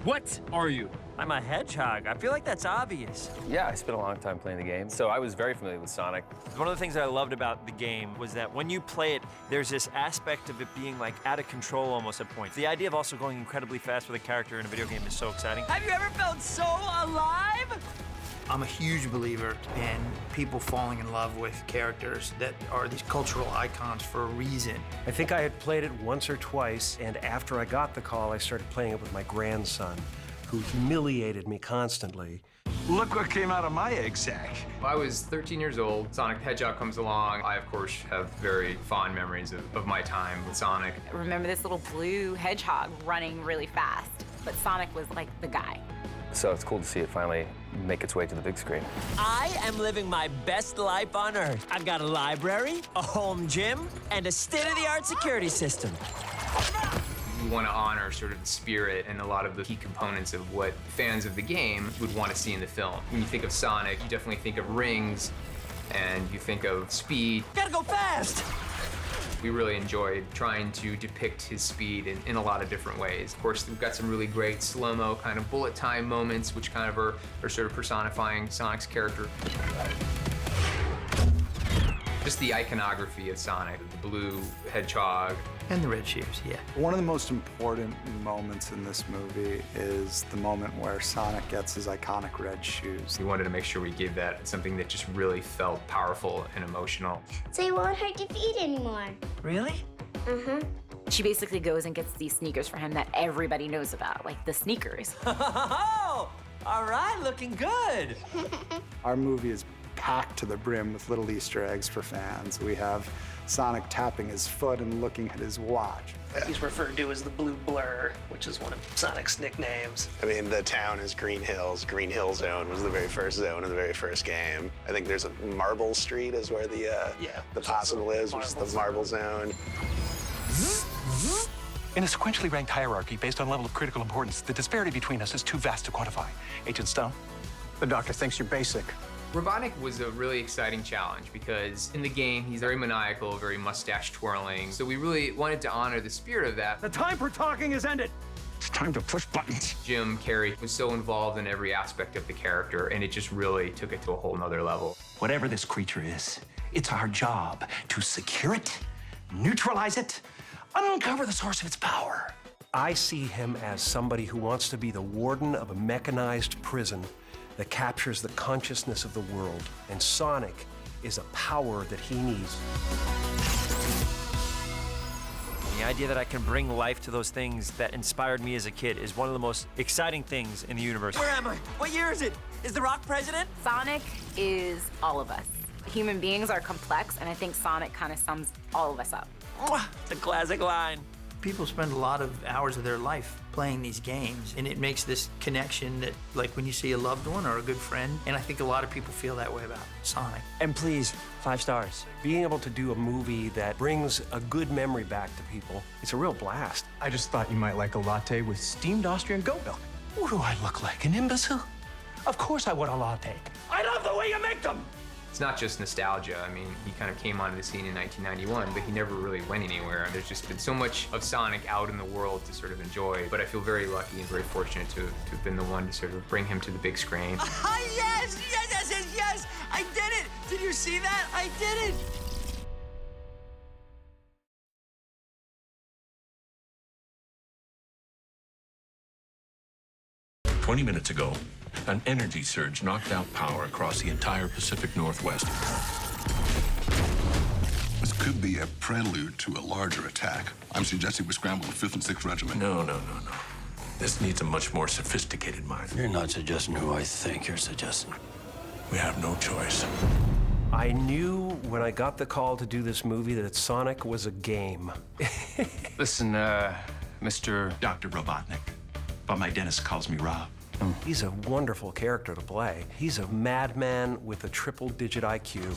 What are you? I'm a hedgehog. I feel like that's obvious. Yeah, I spent a long time playing the game, so I was very familiar with Sonic. One of the things I loved about the game was that when you play it, there's this aspect of it being like out of control almost at points. The idea of also going incredibly fast with a character in a video game is so exciting. Have you ever felt so alive? I'm a huge believer in people falling in love with characters that are these cultural icons for a reason. I think I had played it once or twice, and after I got the call, I started playing it with my grandson, who humiliated me constantly. Look what came out of my egg sack. I was 13 years old. Sonic the Hedgehog comes along. I, of course, have very fond memories of my time with Sonic. I remember this little blue hedgehog running really fast, but Sonic was like the guy. So it's cool to see it finally make its way to the big screen. I am living my best life on Earth. I've got a library, a home gym, and a state-of-the-art security system. We want to honor sort of the spirit and a lot of the key components of what fans of the game would want to see in the film. When you think of Sonic, you definitely think of rings, and you think of speed. Gotta go fast! We really enjoyed trying to depict his speed in a lot of different ways. Of course, we've got some really great slow-mo kind of bullet time moments, which kind of are sort of personifying Sonic's character. Just the iconography of Sonic, the blue hedgehog. And the red shoes, yeah. One of the most important moments in this movie is the moment where Sonic gets his iconic red shoes. We wanted to make sure we gave that something that just really felt powerful and emotional. So you won't hurt your feet anymore. Really? Uh-huh. She basically goes and gets these sneakers for him that everybody knows about, like the sneakers. Oh, all right, looking good. Our movie is packed to the brim with little Easter eggs for fans. We have Sonic tapping his foot and looking at his watch. He's referred to as the Blue Blur, which is one of Sonic's nicknames. I mean, the town is Green Hills. Green Hill Zone was the very first zone in the very first game. I think there's a Marble Street is where the Possible is, which is the Marble Zone. In a sequentially ranked hierarchy based on level of critical importance, the disparity between us is too vast to quantify. Agent Stone? The doctor thinks you're basic. Robotnik was a really exciting challenge because in the game, he's very maniacal, very mustache twirling. So we really wanted to honor the spirit of that. The time for talking has ended. It's time to push buttons. Jim Carrey was so involved in every aspect of the character, and it just really took it to a whole nother level. Whatever this creature is, it's our job to secure it, neutralize it, uncover the source of its power. I see him as somebody who wants to be the warden of a mechanized prison that captures the consciousness of the world, and Sonic is a power that he needs. The idea that I can bring life to those things that inspired me as a kid is one of the most exciting things in the universe. Where am I? What year is it? Is The Rock president? Sonic is all of us. Human beings are complex, and I think Sonic kind of sums all of us up. It's a classic line. People spend a lot of hours of their life playing these games, and it makes this connection that, like when you see a loved one or a good friend, and I think a lot of people feel that way about Sonic. And please, 5 stars. Being able to do a movie that brings a good memory back to people, it's a real blast. I just thought you might like a latte with steamed Austrian goat milk. What do I look like, an imbecile? Of course I want a latte. I love the way you make them! It's not just nostalgia. I mean, he kind of came onto the scene in 1991, but he never really went anywhere. There's just been so much of Sonic out in the world to sort of enjoy, but I feel very lucky and very fortunate to have been the one to sort of bring him to the big screen. Yes! I did it! Did you see that? I did it! 20 minutes ago, an energy surge knocked out power across the entire Pacific Northwest. This could be a prelude to a larger attack. I'm suggesting we scramble the 5th and 6th Regiment. No. This needs a much more sophisticated mind. You're not suggesting who I think you're suggesting. We have no choice. I knew when I got the call to do this movie that Sonic was a game. Listen, Mr. Dr. Robotnik, but my dentist calls me Rob. He's a wonderful character to play. He's a madman with a triple-digit IQ.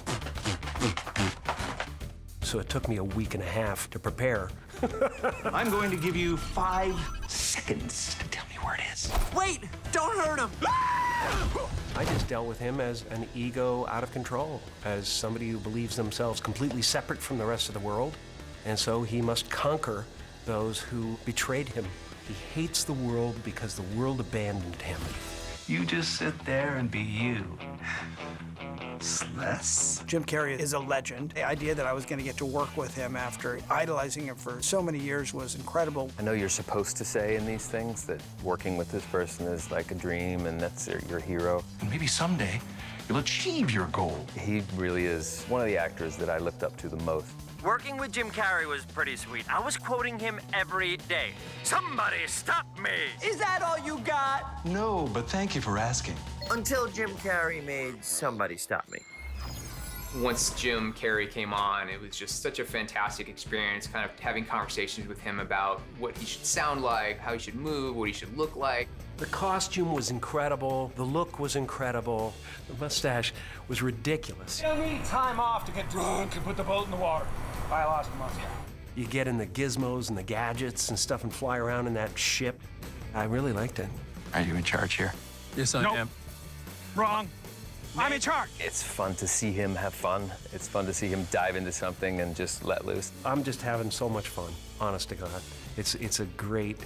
So it took me a week and a half to prepare. I'm going to give you 5 seconds to tell me where it is. Wait! Don't hurt him! I just dealt with him as an ego out of control, as somebody who believes themselves completely separate from the rest of the world, and so he must conquer those who betrayed him. He hates the world because the world abandoned him. You just sit there and be you. Less. Jim Carrey is a legend. The idea that I was going to get to work with him after idolizing him for so many years was incredible. I know you're supposed to say in these things that working with this person is like a dream and that's your hero. Maybe someday you'll achieve your goal. He really is one of the actors that I looked up to the most. Working with Jim Carrey was pretty sweet. I was quoting him every day. Somebody stop me! Is that all you got? No, but thank you for asking. Until Jim Carrey made Somebody Stop Me. Once Jim Carrey came on, it was just such a fantastic experience, kind of having conversations with him about what he should sound like, how he should move, what he should look like. The costume was incredible. The look was incredible. The mustache was ridiculous. You don't need time off to get drunk and put the boat in the water. I lost a month. You get in the gizmos and the gadgets and stuff and fly around in that ship. I really liked it. Are you in charge here? Yes, I am. Wrong. I'm in charge. It's fun to see him have fun. It's fun to see him dive into something and just let loose. I'm just having so much fun, honest to God. It's a great,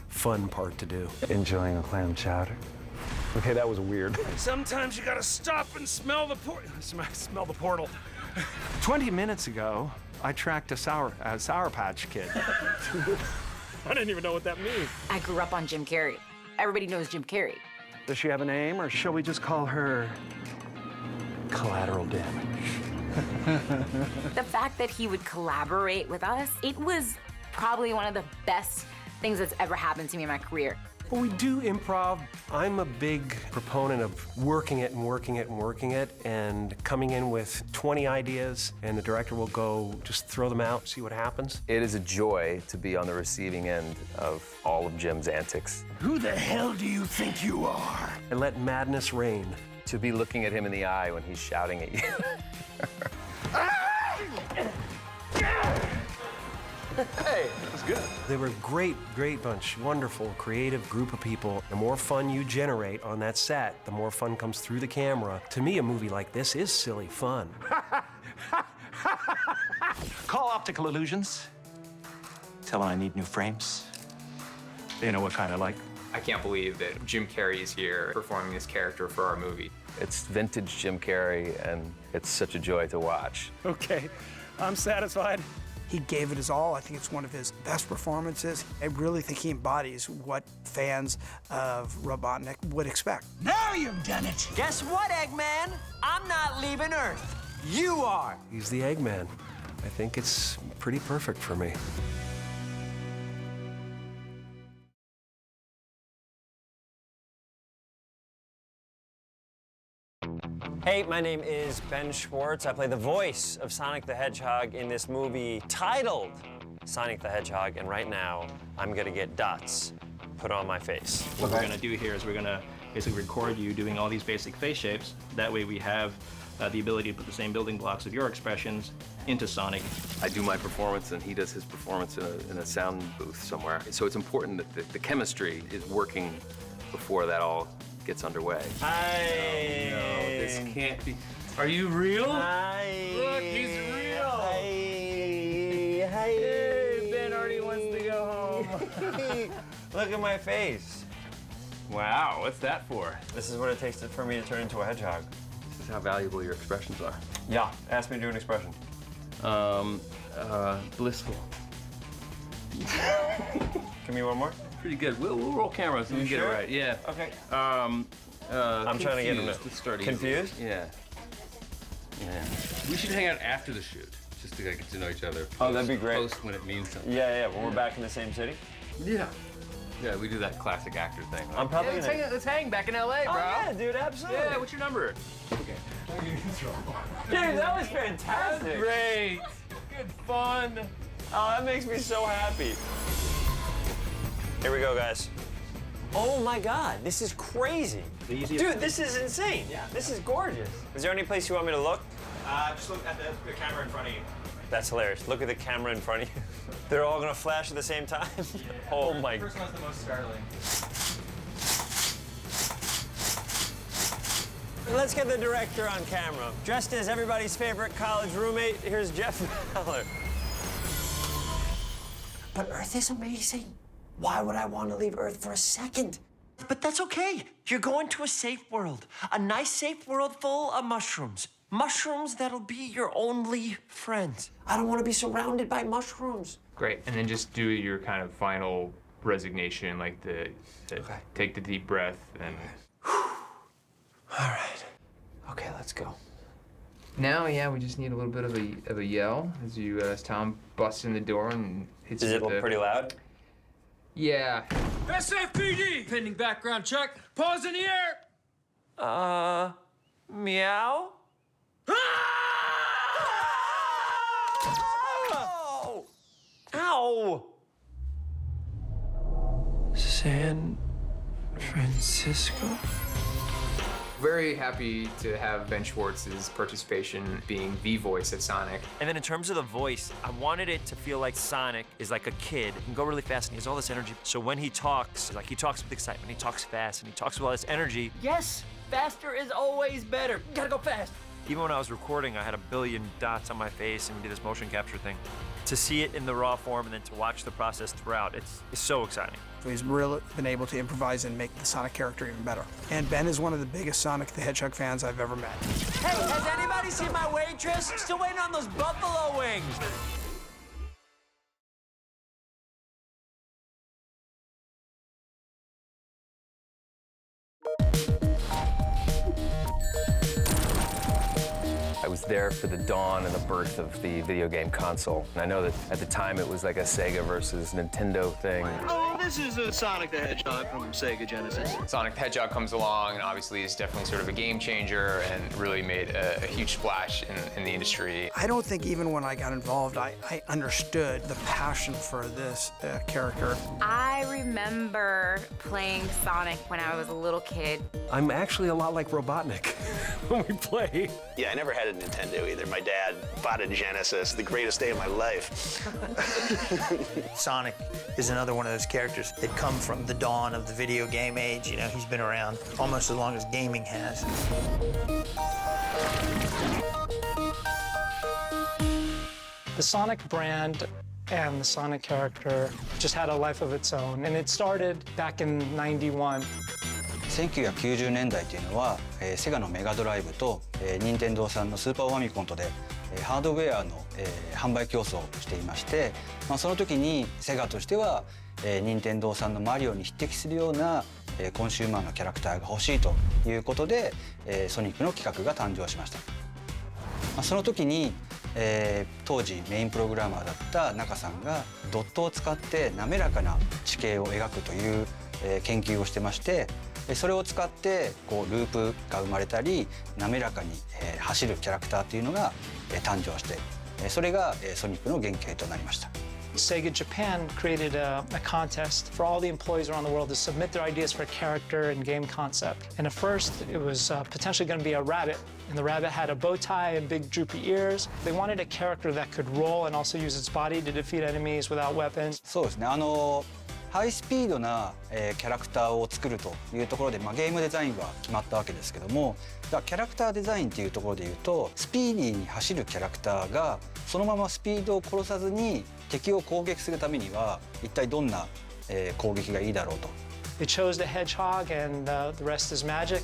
fun part to do. Enjoying a clam chowder. Okay, that was weird. Sometimes you gotta stop and smell the smell the portal. 20 minutes ago, I tracked a Sour Patch Kid. I didn't even know what that means. I grew up on Jim Carrey. Everybody knows Jim Carrey. Does she have a name, or shall we just call her Collateral Damage? The fact that he would collaborate with us, it was probably one of the best things that's ever happened to me in my career. Well, we do improv. I'm a big proponent of working it and working it and working it and coming in with 20 ideas, and the director will go just throw them out, see what happens. It is a joy to be on the receiving end of all of Jim's antics. Who the hell do you think you are? And let madness reign. To be looking at him in the eye when he's shouting at you. Hey, that was good. They were a great, great bunch. Wonderful, creative group of people. The more fun you generate on that set, the more fun comes through the camera. To me, a movie like this is silly fun. Call Optical Illusions. Tell them I need new frames. They know what kind I like. I can't believe that Jim Carrey is here performing this character for our movie. It's vintage Jim Carrey, and it's such a joy to watch. Okay, I'm satisfied. He gave it his all. I think it's one of his best performances. I really think he embodies what fans of Robotnik would expect. Now you've done it. Guess what, Eggman? I'm not leaving Earth. You are. He's the Eggman. I think it's pretty perfect for me. Hey, my name is Ben Schwartz. I play the voice of Sonic the Hedgehog in this movie titled Sonic the Hedgehog, and right now, I'm gonna get dots put on my face. What we're gonna do here is we're gonna basically record you doing all these basic face shapes. That way we have the ability to put the same building blocks of your expressions into Sonic. I do my performance and he does his performance in a sound booth somewhere. So it's important that the chemistry is working before that all gets underway. Hi. Oh, no, this can't be. Are you real? Hi. Look, he's real. Hi. Hey, Ben already wants to go home. Look at my face. Wow, what's that for? This is what it takes for me to turn into a hedgehog. This is how valuable your expressions are. Yeah, ask me to do an expression. Blissful. Give me one more. Pretty good. We'll roll cameras so you can get it right. Yeah. Okay. I'm trying to get him to start confused. Yeah. Yeah. We should hang out after the shoot, just to get to know each other. Oh, that'd be great. Post when it means something. Yeah, when we're back in the same city. Yeah. Yeah, we do that classic actor thing. Right? I'm probably let's hang back in LA, bro. Oh, yeah, dude, absolutely. Yeah, what's your number? Okay. Dude, that was fantastic. Great. Good fun. Oh, that makes me so happy. Here we go, guys. Oh my God, this is crazy. Dude, this is insane. Yeah. This is gorgeous. Is there any place you want me to look? Just look at the camera in front of you. That's hilarious. Look at the camera in front of you. They're all gonna flash at the same time? Yeah. Oh my. The first one's the most startling. Let's get the director on camera. Dressed as everybody's favorite college roommate, here's Jeff Fowler. But Earth is amazing. Why would I want to leave Earth for a second? But that's okay. You're going to a safe world. A nice, safe world full of mushrooms. Mushrooms that'll be your only friends. I don't want to be surrounded by mushrooms. Great. And then just do your kind of final resignation, like take the deep breath and. All right. Okay, let's go. Now, yeah, we just need a little bit of a yell as Tom busts in the door and hits. Is it pretty loud? Yeah. SFPD! Pending background check. Paws in the air! Meow? Oh! Ow! San Francisco? Very happy to have Ben Schwartz's participation being the voice of Sonic. And then in terms of the voice, I wanted it to feel like Sonic is like a kid. He can go really fast and he has all this energy. So when he talks, like he talks with excitement, he talks fast, and he talks with all this energy. Yes, faster is always better. You gotta go fast. Even when I was recording, I had a billion dots on my face and we did this motion capture thing. To see it in the raw form and then to watch the process throughout, it's so exciting. He's really been able to improvise and make the Sonic character even better. And Ben is one of the biggest Sonic the Hedgehog fans I've ever met. Hey, has anybody seen my waitress? Still waiting on those buffalo wings. I was there for the dawn and the birth of the video game console. And I know that at the time it was like a Sega versus Nintendo thing. Oh, this is a Sonic the Hedgehog from Sega Genesis. Sonic the Hedgehog comes along and obviously is definitely sort of a game changer and really made a huge splash in the industry. I don't think even when I got involved, I understood the passion for this character. I remember playing Sonic when I was a little kid. I'm actually a lot like Robotnik when we play. Yeah, I never had a Nintendo either. My dad bought a Genesis, the greatest day of my life. Sonic is another one of those characters that come from the dawn of the video game age. You know, he's been around almost as long as gaming has. The Sonic brand and the Sonic character just had a life of its own, and it started back in '91. 1990年代というのは、セガのメガドライブと、任天堂さんのスーパーファミコンとで、ハードウェアの、販売競争をしていまして、その時にセガとしては、任天堂さんのマリオに匹敵するような、コンシューマーのキャラクターが欲しいということで、ソニックの企画が誕生しました。その時に、当時メインプログラマーだった中さんがドットを使って滑らかな地形を描くという、研究をしてまして、それを使ってこうループが生まれたり滑らかに走るキャラクターというのが誕生して、それがソニックの原型となりました。Sega Japan created a contest for all the employees around the world to submit their ideas for a character and game concept. And at first, it was potentially going to be a rabbit. And the rabbit had a bow tie and big droopy ears. They wanted a character that could roll and also use its body to defeat enemies without weapons. そうですね。ハイスピードな、キャラクターを作るというところで、ゲームデザインは決まったわけですけども、キャラクターデザインっていうところでいうと、スピーディーに走るキャラクターがそのままスピードを殺さずに敵を攻撃するためには一体どんな、攻撃がいいだろうと。They chose the hedgehog and the rest is magic.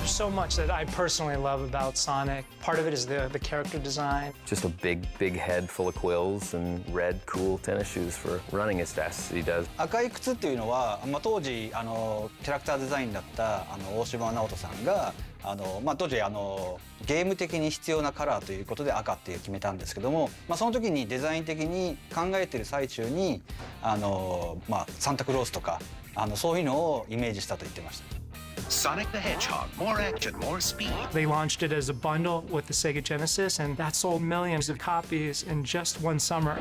So much that I personally love about Sonic. Part of it is the character design. Just a big head full of quills and red cool tennis shoes for running as fast as he does. 赤い靴っていうのは、当時キャラクターデザインだった大島直人さんが当時ゲーム的に必要なカラーということで赤って決めたんですけども、その時にデザイン的に考えてる最中にサンタクロースとかそういうのをイメージしたと言ってました。Sonic the Hedgehog, more action, more speed. They launched it as a bundle with the Sega Genesis, and that sold millions of copies in just one summer.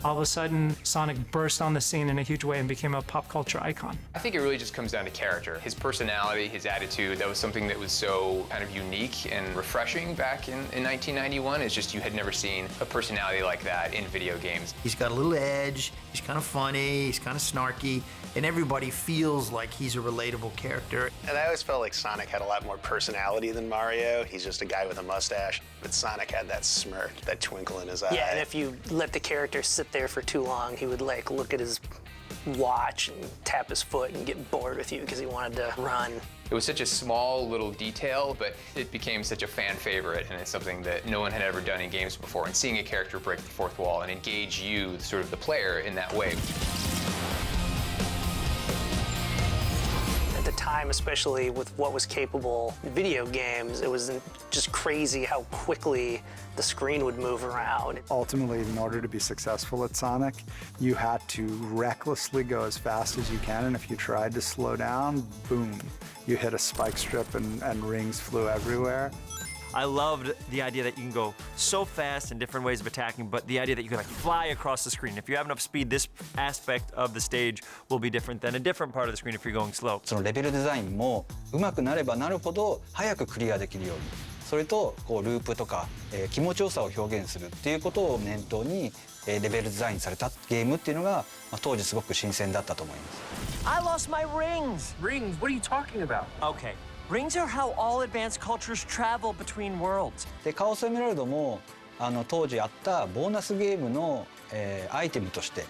All of a sudden, Sonic burst on the scene in a huge way and became a pop culture icon. I think it really just comes down to character. His personality, his attitude, that was something that was so kind of unique and refreshing back in 1991. It's just you had never seen a personality like that in video games. He's got a little edge, he's kind of funny, he's kind of snarky, and everybody feels like he's a relatable character. And I always felt like Sonic had a lot more personality than Mario. He's just a guy with a mustache. But Sonic had that smirk, that twinkle in his eye. Yeah, and if you let the character sit there for too long, he would like look at his watch and tap his foot and get bored with you because he wanted to run. It was such a small little detail, but it became such a fan favorite, and it's something that no one had ever done in games before. And seeing a character break the fourth wall and engage you, sort of the player, in that way. At the time, especially with what was capable in video games, it was just crazy how quickly the screen would move around. Ultimately, in order to be successful at Sonic, you had to recklessly go as fast as you can, and if you tried to slow down, boom, you hit a spike strip and rings flew everywhere. I loved the idea that you can go so fast in different ways of attacking, but the idea that you can like fly across the screen. If you have enough speed, this aspect of the stage will be different than a different part of the screen if you're going slow. そのレベルデザインも上手くなればなるほど早くクリアできるように、それとこうループとか、気持ちよさを表現するっていうことを念頭に、レベルデザインされたゲームっていうのが、当時すごく新鮮だったと思います。 I lost my rings. Rings? What are you talking about? Okay. Rings are how all advanced cultures travel between worlds. でカオスエメラルドも当時あったボーナスゲームの、アイテムとして、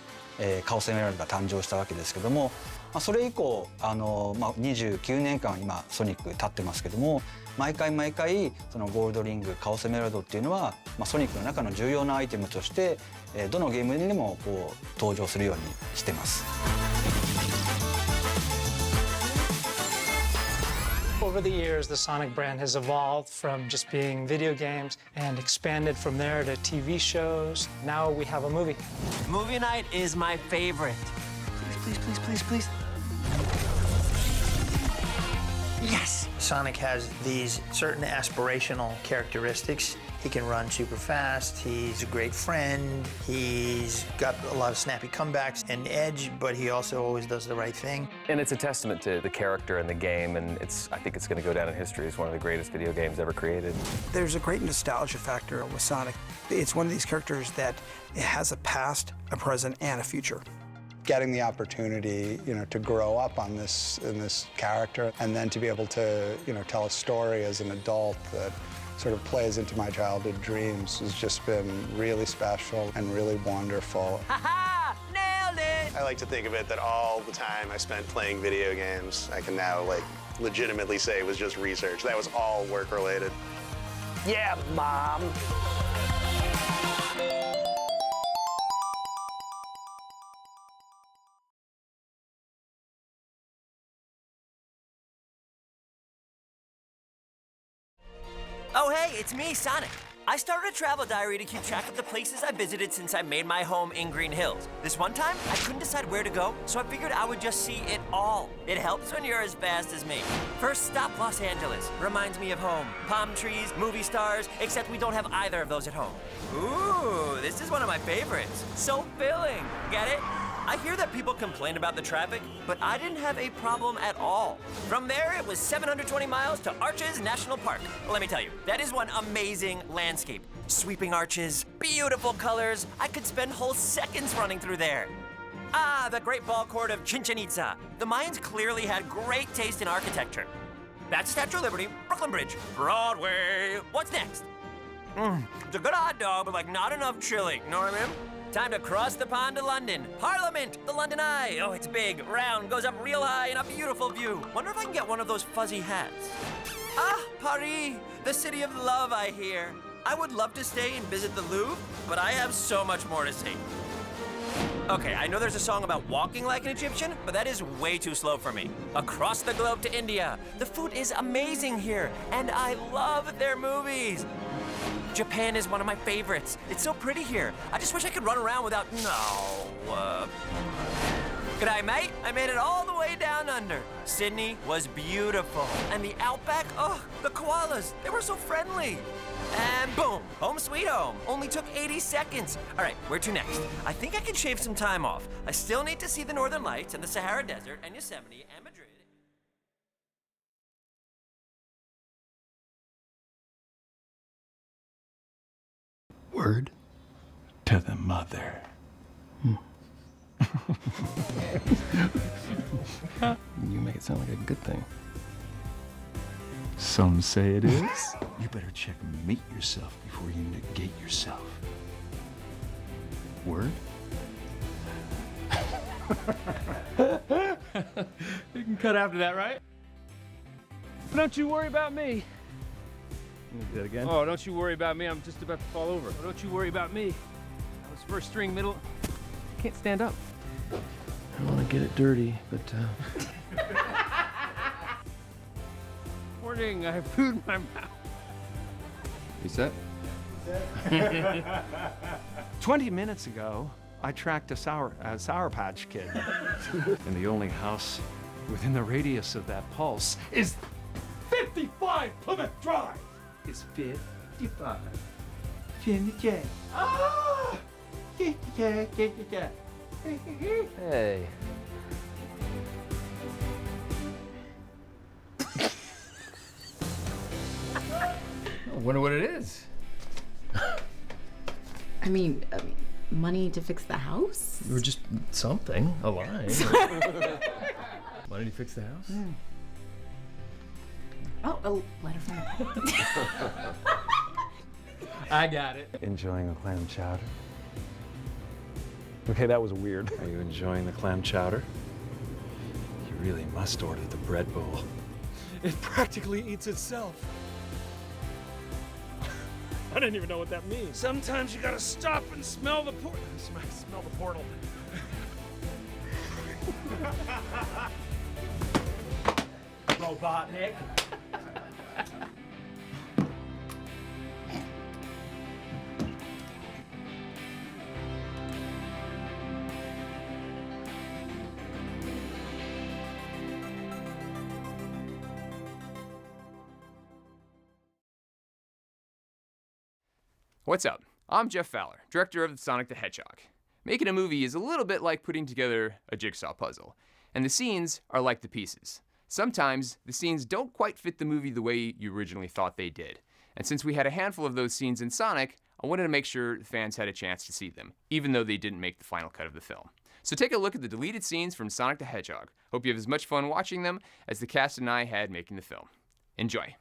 カオスエメラルドが誕生したわけですけども、それ以降29年間今ソニック経ってますけども、毎回そのゴールドリングカオスエメラルドっていうのは、ソニックの中の重要なアイテムとして、どのゲームにもこう登場するようにしてます。 Over the years, the Sonic brand has evolved from just being video games and expanded from there to TV shows. Now we have a movie. Movie night is my favorite. Please, please, please, please, please. Yes! Sonic has these certain aspirational characteristics. He can run super fast, he's a great friend, he's got a lot of snappy comebacks and edge, but he also always does the right thing. And it's a testament to the character in the game, and I think it's going to go down in history as one of the greatest video games ever created. There's a great nostalgia factor with Sonic. It's one of these characters that it has a past, a present, and a future. Getting the opportunity, to grow up in this character, and then to be able to, tell a story as an adult that sort of plays into my childhood dreams has just been really special and really wonderful. Ha-ha! Nailed it! I like to think of it that all the time I spent playing video games, I can now legitimately say it was just research. That was all work related. Yeah, Mom. Oh, hey, it's me, Sonic. I started a travel diary to keep track of the places I visited since I made my home in Green Hills. This one time, I couldn't decide where to go, so I figured I would just see it all. It helps when you're as fast as me. First stop, Los Angeles. Reminds me of home. Palm trees, movie stars, except we don't have either of those at home. Ooh, this is one of my favorites. So filling. Get it? I hear that people complain about the traffic, but I didn't have a problem at all. From there, it was 720 miles to Arches National Park. Let me tell you, that is one amazing landscape. Sweeping arches, beautiful colors. I could spend whole seconds running through there. Ah, the Great Ball Court of Chichen Itza. The Mayans clearly had great taste in architecture. That's Statue of Liberty, Brooklyn Bridge, Broadway. What's next? It's a good hot dog, but not enough chili, you know what I mean? Time to cross the pond to London. Parliament, the London Eye. Oh, it's big, round, goes up real high, and a beautiful view. Wonder if I can get one of those fuzzy hats. Ah, Paris, the city of love, I hear. I would love to stay and visit the Louvre, but I have so much more to see. Okay, I know there's a song about walking like an Egyptian, but that is way too slow for me. Across the globe to India. The food is amazing here, and I love their movies. Japan is one of my favorites. It's so pretty here. I just wish I could run around without... G'day, mate. I made it all the way down under. Sydney was beautiful. And the outback, oh, the koalas, they were so friendly. And boom, home sweet home. Only took 80 seconds. All right, where to next? I think I can shave some time off. I still need to see the Northern Lights and the Sahara Desert and Yosemite and Madrid. Word to the mother. You make it sound like a good thing. Some say it is. You better checkmate yourself before you negate yourself. Word? You can cut after that, right? Don't you worry about me. Let me do that again. Oh, don't you worry about me. I'm just about to fall over. Oh, don't you worry about me. I was first string middle. I can't stand up. I don't want to get it dirty, but Morning, I have food in my mouth. You set? 20 minutes ago, I tracked a Sour Patch Kid. And the only house within the radius of that pulse is 55 Plymouth Drive. Is 55. Ah! hey. I wonder what it is. I mean, money to fix the house? Or just something, a line. Why did he fix the house? Oh, a letter from I got it. Enjoying a clam chowder? Okay, that was weird. Are you enjoying the clam chowder? You really must order the bread bowl. It practically eats itself. I didn't even know what that means. Sometimes you gotta stop and smell the portal. Smell the portal. Robotnik. What's up? I'm Jeff Fowler, director of Sonic the Hedgehog. Making a movie is a little bit like putting together a jigsaw puzzle, and the scenes are like the pieces. Sometimes the scenes don't quite fit the movie the way you originally thought they did. And since we had a handful of those scenes in Sonic, I wanted to make sure the fans had a chance to see them, even though they didn't make the final cut of the film. So take a look at the deleted scenes from Sonic the Hedgehog. Hope you have as much fun watching them as the cast and I had making the film. Enjoy.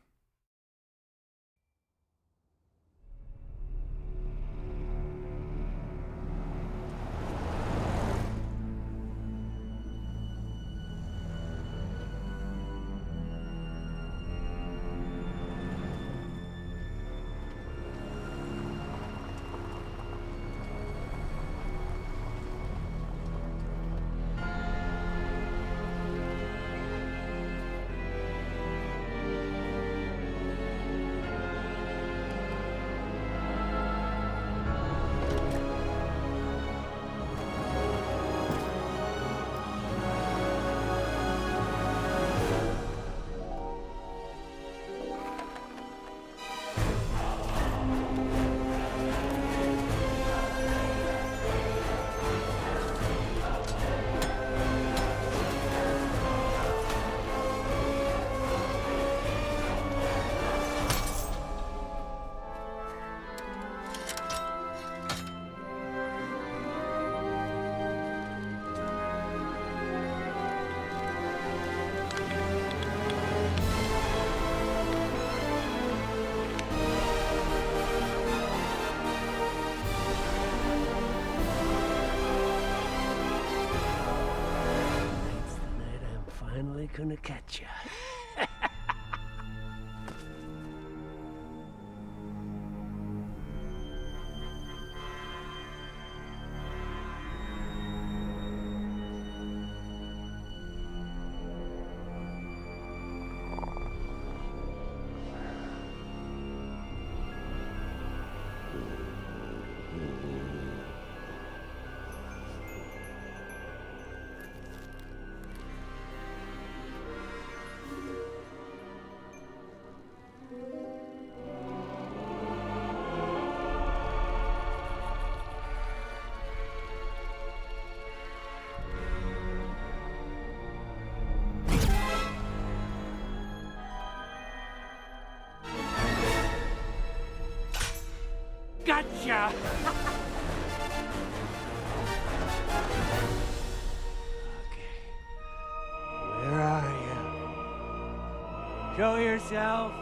Gonna catch ya. Gotcha! Where are you? Show yourself.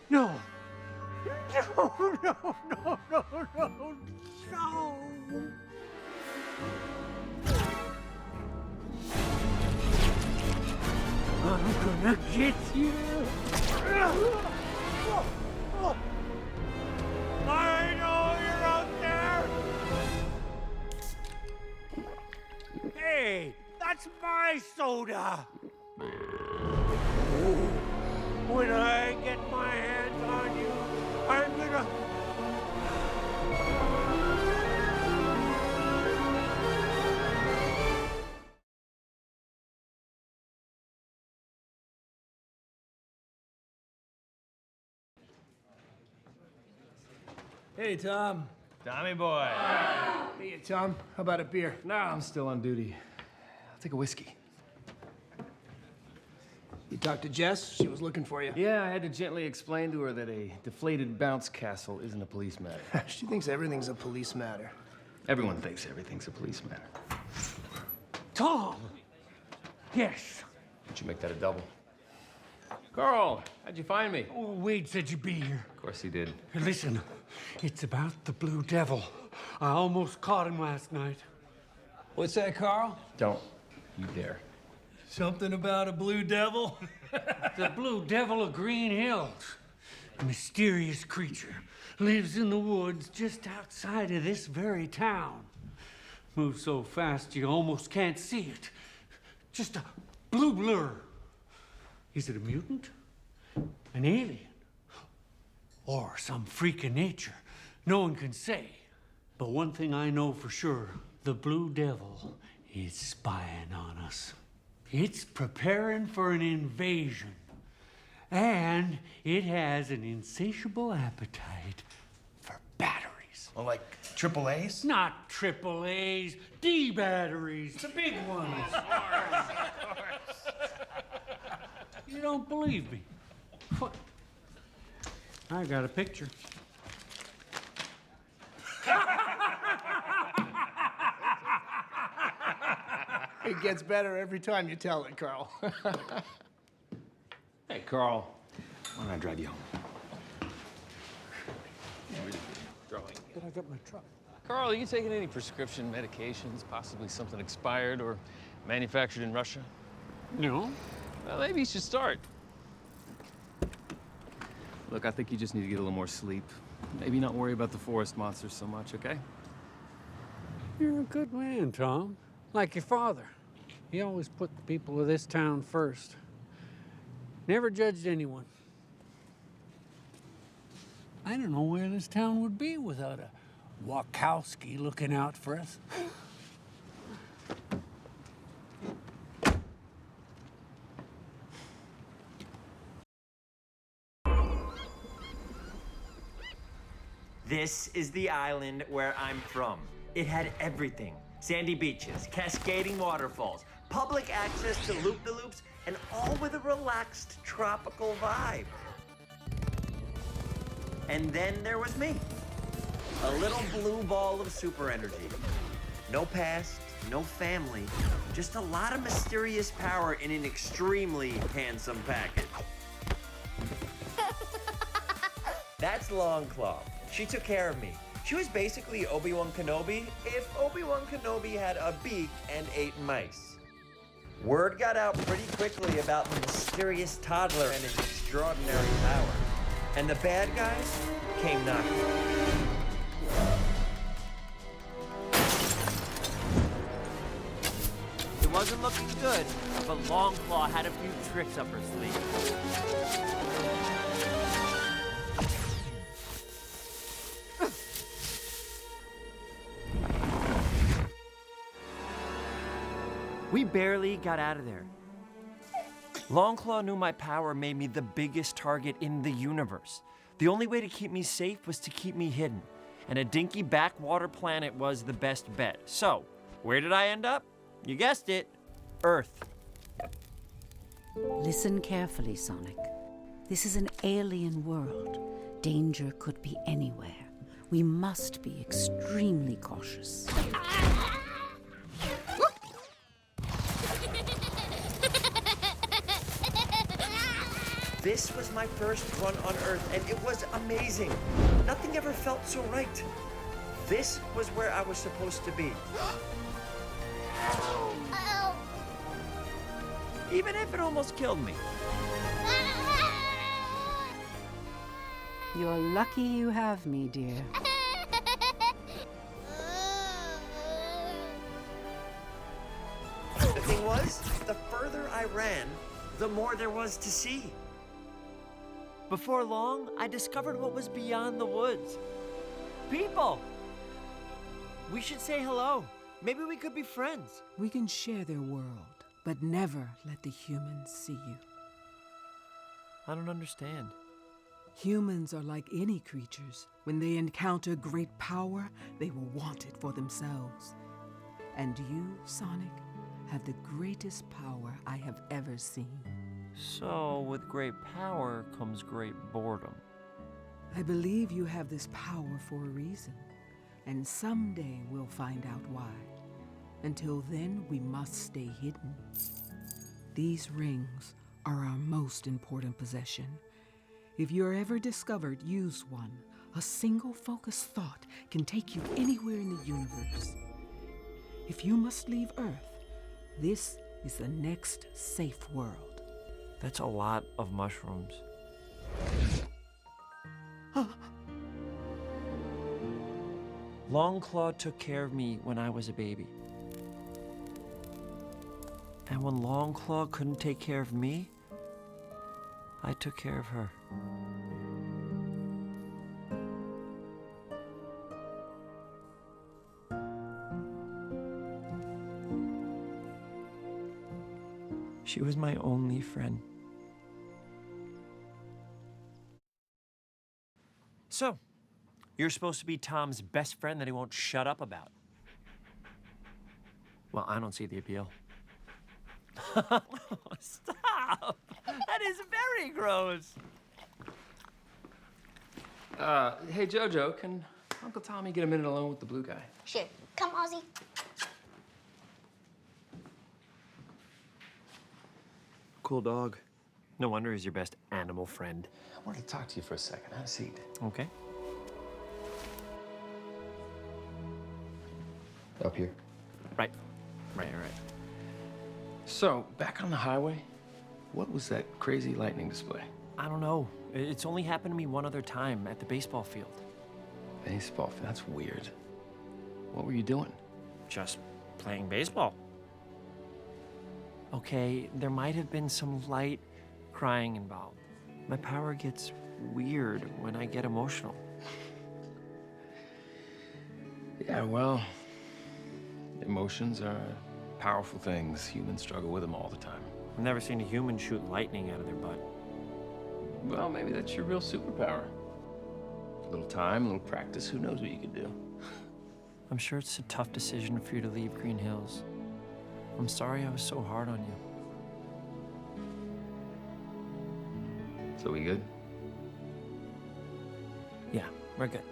No. No, no, no, no, no, no. I'm gonna get you. I know you're out there. Hey, that's my soda. When I get my hands on you, I'm gonna... Hey, Tom. Tommy boy. Hey, Tom. How about a beer? No, I'm still on duty. I'll take a whiskey. You talked to Jess? She was looking for you. Yeah, I had to gently explain to her that a deflated bounce castle isn't a police matter. She thinks everything's a police matter. Everyone thinks everything's a police matter. Tom! Yes. Did you make that a double? Carl, how'd you find me? Oh, Wade said you'd be here. Of course he did. Listen, it's about the Blue Devil. I almost caught him last night. What's that, Carl? Don't you dare. Something about a Blue Devil? The Blue Devil of Green Hills. A mysterious creature. Lives in the woods just outside of this very town. Moves so fast you almost can't see it. Just a blue blur. Is it a mutant? An alien? Or some freak of nature? No one can say. But one thing I know for sure, the Blue Devil is spying on us. It's preparing for an invasion. And it has an insatiable appetite for batteries. Well, like triple A's? Not triple A's, D batteries, the big ones. You don't believe me? What? I got a picture. It gets better every time you tell it, Carl. Hey, Carl, why don't I drive you home? But I got my truck. Carl, are you taking any prescription medications, possibly something expired or manufactured in Russia? No. Well, maybe you should start. Look, I think you just need to get a little more sleep. Maybe not worry about the forest monsters so much, okay? You're a good man, Tom. Like your father. He always put the people of this town first. Never judged anyone. I don't know where this town would be without a Wachowski looking out for us. This is the island where I'm from. It had everything. Sandy beaches, cascading waterfalls, public access to loop-de-loops, and all with a relaxed tropical vibe. And then there was me. A little blue ball of super energy. No past, no family, just a lot of mysterious power in an extremely handsome package. That's Longclaw. She took care of me. She was basically Obi-Wan Kenobi if Obi-Wan Kenobi had a beak and ate mice. Word got out pretty quickly about the mysterious toddler and his extraordinary power. And the bad guys came knocking. It wasn't looking good, but Longclaw had a few tricks up her sleeve. We barely got out of there. Longclaw knew my power made me the biggest target in the universe. The only way to keep me safe was to keep me hidden, and a dinky backwater planet was the best bet. So, where did I end up? You guessed it, Earth. Listen carefully, Sonic. This is an alien world. Danger could be anywhere. We must be extremely cautious. This was my first run on Earth, and it was amazing. Nothing ever felt so right. This was where I was supposed to be. Even if it almost killed me. You're lucky you have me, dear. The thing was, the further I ran, the more there was to see. Before long, I discovered what was beyond the woods. People! We should say hello. Maybe we could be friends. We can share their world, but never let the humans see you. I don't understand. Humans are like any creatures. When they encounter great power, they will want it for themselves. And you, Sonic, have the greatest power I have ever seen. So, with great power comes great boredom. I believe you have this power for a reason, and someday we'll find out why. Until then, we must stay hidden. These rings are our most important possession. If you're ever discovered, use one. A single focused thought can take you anywhere in the universe. If you must leave Earth, this is the next safe world. That's a lot of mushrooms. Longclaw took care of me when I was a baby. And when Longclaw couldn't take care of me, I took care of her. She was my only friend. So, you're supposed to be Tom's best friend that he won't shut up about. Well, I don't see the appeal. Stop! That is very gross. Hey, Jojo, can Uncle Tommy get a minute alone with the blue guy? Sure. Come, Ozzy. Cool dog. No wonder he's your best animal friend. I wanted to talk to you for a second. Have a seat. Okay. Up here. Right. Right. So, back on the highway, what was that crazy lightning display? I don't know. It's only happened to me one other time at the baseball field. Baseball, that's weird. What were you doing? Just playing baseball. Okay, there might have been some light crying involved. My power gets weird when I get emotional. Yeah, well, emotions are powerful things. Humans struggle with them all the time. I've never seen a human shoot lightning out of their butt. Well, maybe that's your real superpower. A little time, a little practice, who knows what you could do. I'm sure it's a tough decision for you to leave Green Hills. I'm sorry I was so hard on you. So we good? Yeah, we're good.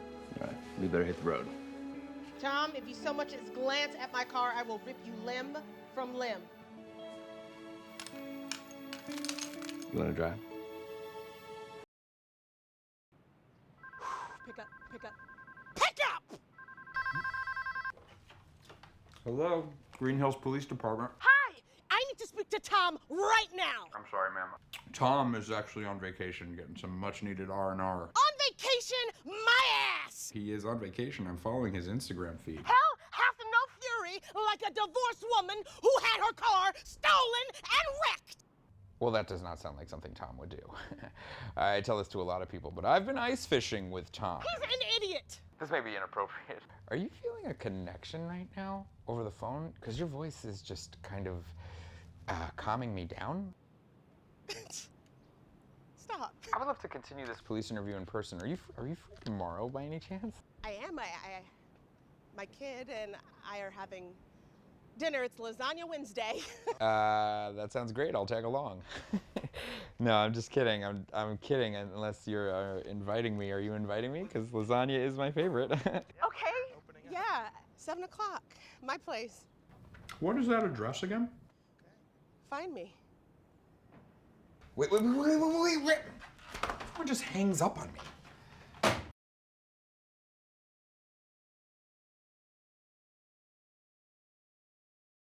All right, we better hit the road. Tom, if you so much as glance at my car, I will rip you limb from limb. You want to drive? Pick up, pick up, pick up! Hello, Green Hills Police Department. Hi! I need to speak to Tom right now! I'm sorry, ma'am. Tom is actually on vacation getting some much-needed R&R. On vacation, my ass! He is on vacation. I'm following his Instagram feed. Hell hath no fury like a divorced woman who had her car stolen and wrecked! Well, that does not sound like something Tom would do. I tell this to a lot of people, but I've been ice fishing with Tom. He's an idiot! This may be inappropriate. Are you feeling a connection right now over the phone? Because your voice is just kind of calming me down. Stop. I would love to continue this police interview in person. Are you free tomorrow by any chance? I am. My kid and I are having dinner. It's Lasagna Wednesday. That sounds great. I'll tag along. No, I'm just kidding. I'm kidding. Unless you're inviting me. Are you inviting me? Because lasagna is my favorite. Okay. Yeah, 7 o'clock. My place. What is that address again? Find me. Wait. Everyone just hangs up on me.